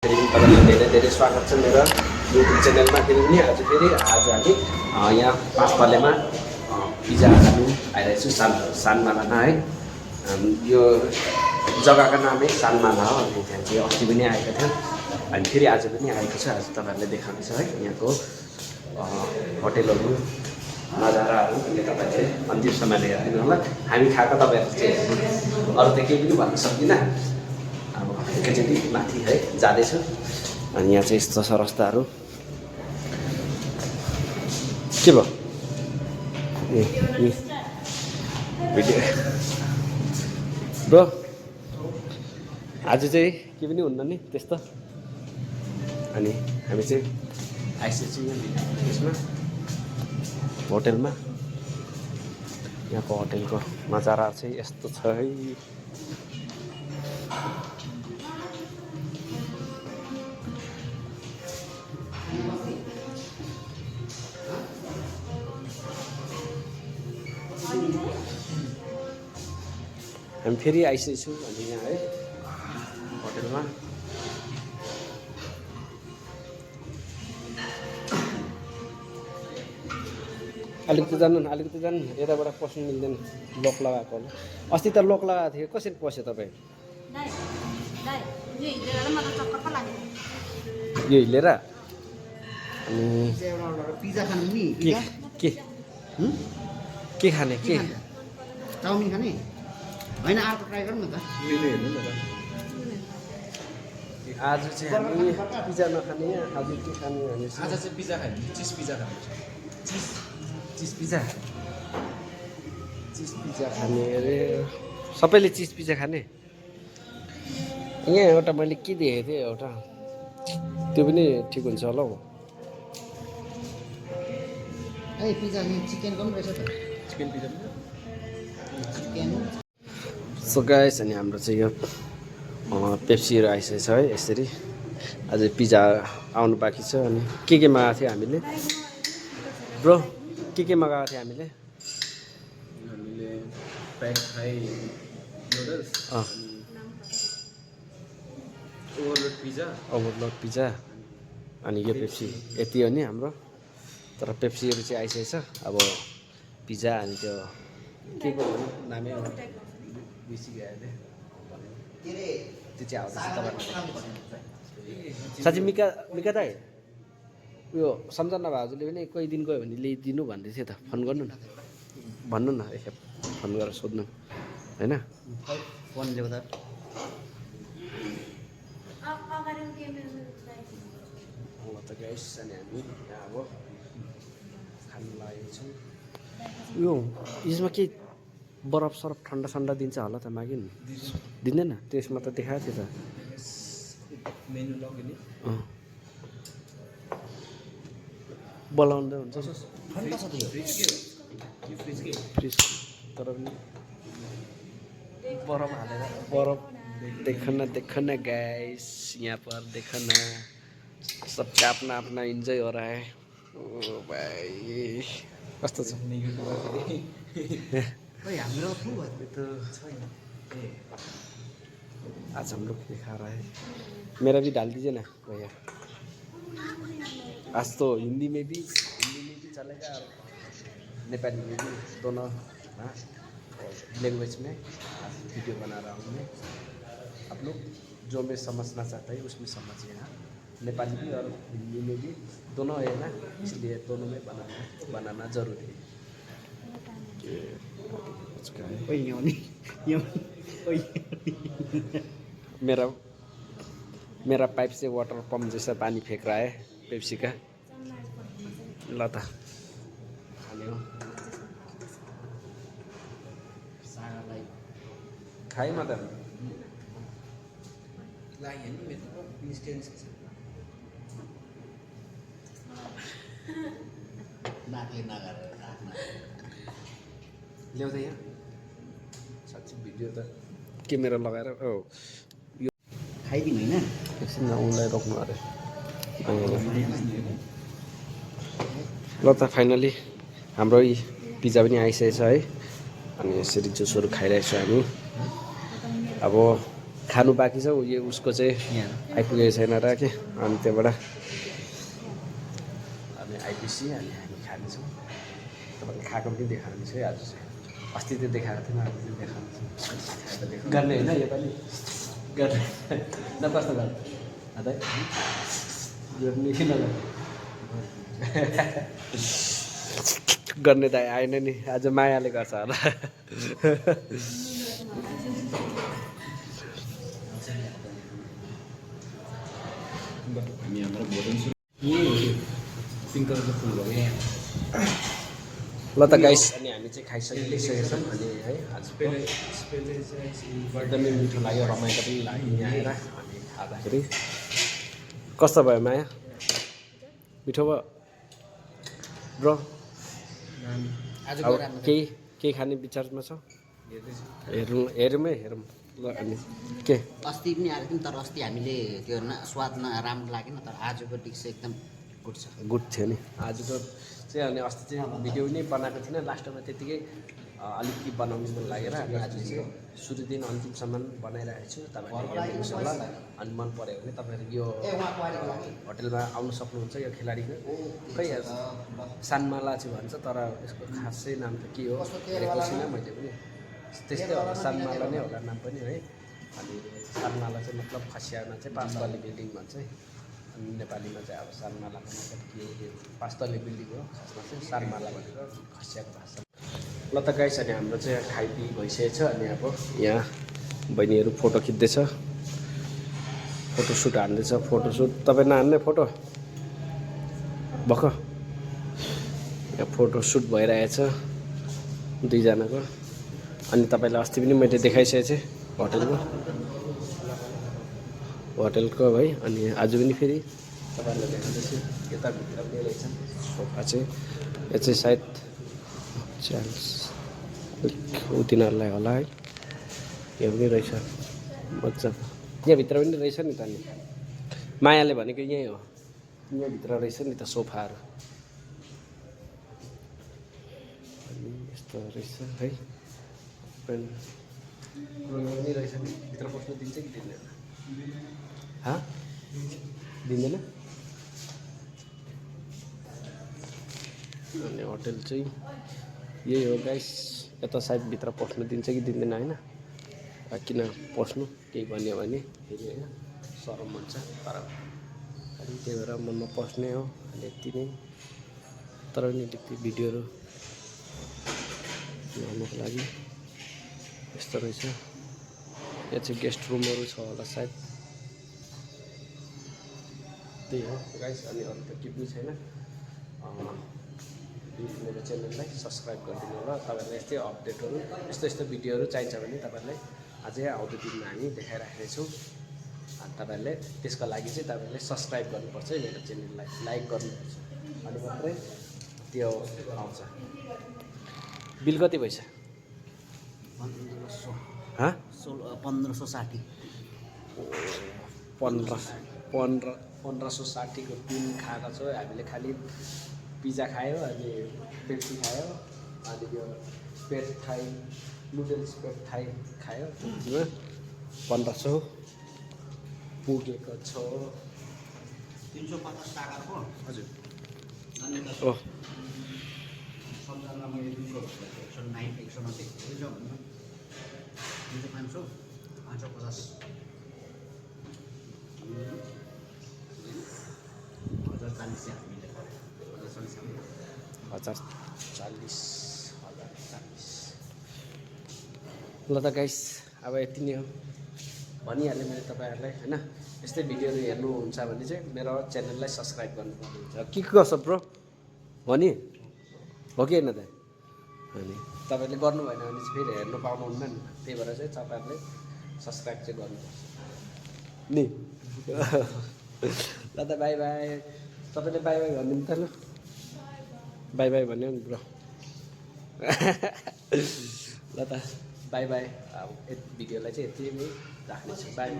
तपाईँलाई धेरै धेरै स्वागत छ मेरो युट्युब च्यानलमा। फेरि पनि आज हामी यहाँ पाँचपालेमा पिज्जा खानु आइरहेको छु सानमाला है। यो जग्गाको नामै सानमाला हो। अनि त्यहाँ चाहिँ अस्ति पनि आएको थियो अनि फेरि आज पनि आएको छ। आज तपाईँहरूलाई देखाउने छ है यहाँको होटेलहरू नजाराहरू। अनि तपाईँले अन्तिमसम्म हेरिदिनु होला। हामी खाएको तपाईँहरू चाहिँ हेर्नु, अरू त केही पनि भन्न सक्दिनँ। अब एकैचोटि माथि है जाँदैछु। अनि यहाँ चाहिँ यस्तो छ रस्ताहरू। के भयो ए भिडियो ब्रो आज चाहिँ के पनि हुन्न नि त्यस्तो। अनि हामी चाहिँ आइसकेको यसमा होटेलमा। यहाँको होटेलको नजारा चाहिँ यस्तो छ है। हामी फेरि आइसकेको छु अनि यहाँ है होटेलमा। अलिकति जानु यताबाट पस्नु मिल्दैन, लक लगाएको होला। अस्ति त लक लगाएको थियो, कसरी पस्यो तपाईँ? यो हिलेर अनि पिज्जा खानु नि के खाने के चाउमिन खाने होइन अर्को ट्राई गरौँ न त। आज चाहिँ हामी पिज्जा नखाने, आज के खाने भने आज चाहिँ पिज्जा खाने, चिज पिज्जा खाने। चिज पिज्जा खाने अरे सबैले चिज पिज्जा खाने। यहाँ एउटा मैले के देखेको थिएँ एउटा, त्यो पनि ठिक हुन्छ होला हौ। ए पिज्जा चिकनको पनि रहेछ त, chicken pizza chicken. So guys अनि हाम्रो चाहिँ यो पेप्सीहरू आइसकेको छ है। यसरी अझै पिज्जा आउनु बाँकी छ। अनि के मगाएको थियो हामीले ब्रो? के मगाएको थियो हामीले? Pack fry noodles, overload pizza अनि यो पेप्सी। यति हो नि हाम्रो। तर पेप्सीहरू चाहिँ आइसकेको छ। अब पिज्जा अनि त्यो के को नामै बिर्सिगयो त्यो चाहिँ आउँदैछ तपाईँलाई। साँच्चै मिका दाइ उयो सम्झना भाउजूले पनि कोही दिन गयो भने ल्याइदिनु भन्दै थियो त। फोन गर्नु न, भन्नु न, एकखेप फोन गरेर सोध्नु होइन। फोन ल्याउँदा त गाइस अनि हामी यहाँ अब खानु लागेको छौँ। यो यसमा के बरफ सरफ ठन्डा दिन्छ होला त? माग्यो नि दिँदैन? त्यसमा त देखाएको थियो त। मेनु लग्यो नि बोलाउँदै हुन्छ ठन्डा छ त्यो फ्रिज। तर पनि बरफ हालेर बरफ देखो न गाइस, यहाँ पर देखो न, सबका अपना अपना इन्जॉय हो रहा है। ओ भाई कस्तो छ? हाम्रो तो आज हम लोग क्या खा रहा है? मेरा भी डाल दीजिए ना भैया। आज तो हिंदी में भी चलेगा और नेपाली में भी, दोनों लैंग्वेज में आज वीडियो बना रहा हूँ मैं। आप लोग जो मैं समझना चाहता है उसमें समझिए। हाँ, नेपाली भी और हिंदी में भी दोनों है ना, इसलिए दोनों में बनाना जरूरी है। मेरा पाइप से वाटर पंप जैसा पानी फेंक रहा है पेप्सी का। लता खाने हो खाई मात्र ल्याउँदै यहाँ साँच्ची भिडियो त क्यामेरा लगाएर यो खाइदिनु होइन। एकछिन उसलाई रोक्नु अरे। ल त फाइनली हाम्रो पिज्जा पनि आइसकेको छ है। अनि यसरी जुसहरू खाइरहेको छ हामी। अब खानु बाँकी छ यो उसको चाहिँ यहाँ आइपुगेको छैन र के अनि त्यहाँबाट अनि आइपिसी अनि हामी खानेछौँ तपाईँले खाएको पनि देखाउने छु है आज चाहिँ अस्ति त्यो देखाएको थिएन आज चाहिँ देखाउने छु गर्ने होइन योपालि गर्ने न कस्तो गर्ने अझै गर्ने कि नगर्ने गर्ने त आएन नि आज मायाले गर्छ होला हामी हाम्रो भोजन सुरु पिङ्क कलरको फुल भयो यहाँ ल त गाइस अनि हामी चाहिँ खाइसकेको छौँ अनि है आज एकदमै मिठो लाग्यो रमाइलो पनि लाग्यो यहाँ आएर अनि खाँदाखेरि कस्तो भयो माया मिठो भयो ब्रो आज अब केही खाने विचारमा छ हेरौँ हेरौँ है हेरौँ ल अनि के अस्ति पनि आएको थियौँ तर अस्ति हामीले त्यो स्वाद राम्रो लागेन तर आजको डिस चाहिँ एकदम गुड छ गुड थियो नि आजको चाहिँ अनि अस्ति चाहिँ भिडियो नै बनाएको थिइनँ लास्टमा त्यत्तिकै अलिकति बनाउनु मन लागेर अनि आज चाहिँ सुरुदेखि अन्तिमसम्म बनाइरहेको छु तपाईँहरूले हेर्नुहोस् होला अनि मन पऱ्यो भने तपाईँहरू यो होटेलमा आउनु सक्नुहुन्छ यो खेलाडीको खै सानमाला चाहिँ भन्छ तर यसको खासै नाम त के हो हेरेको छुइनँ मैले पनि त्यस्तै होला सानमाला नै होला नाम पनि है अनि सानमाला चाहिँ मतलब खसियामा चाहिँ 5 तल्ले बिल्डिङ भन्छ है अनि नेपालीमा चाहिँ अब सानमालाको मतलब के हो 5 तल्ले बिल्डिङ हो खासमा चाहिँ सानमाला भनेर खसियाको भाषा ल त गाइस अनि हाम्रो चाहिँ खाइपिई भइसकेको छ अनि अब यहाँ बहिनीहरू फोटो खिच्दैछ फोटोसुट हान्दैछ फोटोसुट तपाईँ नहान्ने फोटो भर्खर यहाँ फोटोसुट भइरहेछ दुईजनाको अनि तपाईँलाई अस्ति पनि मैले देखाइसकेको थिएँ होटेलको है अनि आज पनि फेरि तपाईँहरूलाई देखाउँदैछु यताभित्र पनि रहेछ सोफा चाहिँ यो चाहिँ सायद तिनीहरूलाई होला है यो पनि रहेछ मजाको यहाँभित्र पनि रहेछ नि त नि मायाले भनेको यहीँ हो यहाँभित्र रहेछ नि त सोफाहरू अनि यस्तो रहेछ है पनि रहेछ नि भित्र पस्नु दिन्छ कि दिँदैन दिँदैन अनि होटेल चाहिँ यही हो गाइस यता सायद भित्र पस्नु दिन्छ कि दिँदैन होइन किन पस्नु केही भन्यो भने फेरि होइन सरम हुन्छ तर अनि त्यही भएर मनमा पस्ने हो अनि यति नै तर नि अलिकति भिडियोहरू ल्याउनुको लागि यस्तो रहेछ यहाँ चाहिँ गेस्ट रुमहरू छ होला सायद त्यही हो गाइस अनि अरू त केही पनि छैन मेरो च्यानललाई सब्सक्राइब गरिदिनु होला तपाईँहरूलाई यस्तै अपडेटहरू यस्तो भिडियोहरू चाहिन्छ भने तपाईँहरूलाई अझै आउँदो दिनमा हामी देखाइराख्नेछौँ अनि तपाईँहरूले त्यसको लागि चाहिँ तपाईँहरूले सब्सक्राइब गर्नुपर्छ मेरो च्यानललाई लाइक गर्नुपर्छ अनि मात्रै त्यो आउँछ बिल कति भएछ 1560 1560को बिल खाएको छ हामीले खालि पिज्जा खायो अनि पेप्सी खायो अनि यो पेट थाई नुडल्स पेट थाई खायो त्यतिमा 1500 पुगेको छ 350 टाकाको हजुर ओ सम्झना मैले 200 109 190 हुन्छ भन्नु 500 550 $1040 ल त गाइस अब यति नै हो भनिहालेँ मैले तपाईँहरूलाई होइन यस्तै भिडियोहरू हेर्नुहुन्छ भने चाहिँ मेरो च्यानललाई सब्सक्राइब गर्नुपर्ने हुन्छ के गर्छ ब्रो हो नि हो कि होइन त अनि तपाईँले गर्नु भएन भने चाहिँ फेरि हेर्नु पाउनुहुन्न नि त्यही भएर चाहिँ तपाईँहरूले सब्सक्राइब चाहिँ गर्नुपर्छ नि ल त बाई बाई तपाईँले बाई बाई भनिदिनु त ल बाई बाई भन्यो नि ब्रो ल त बाई बाई अब भिडियोलाई चाहिँ यति नै राख्नेछु बाई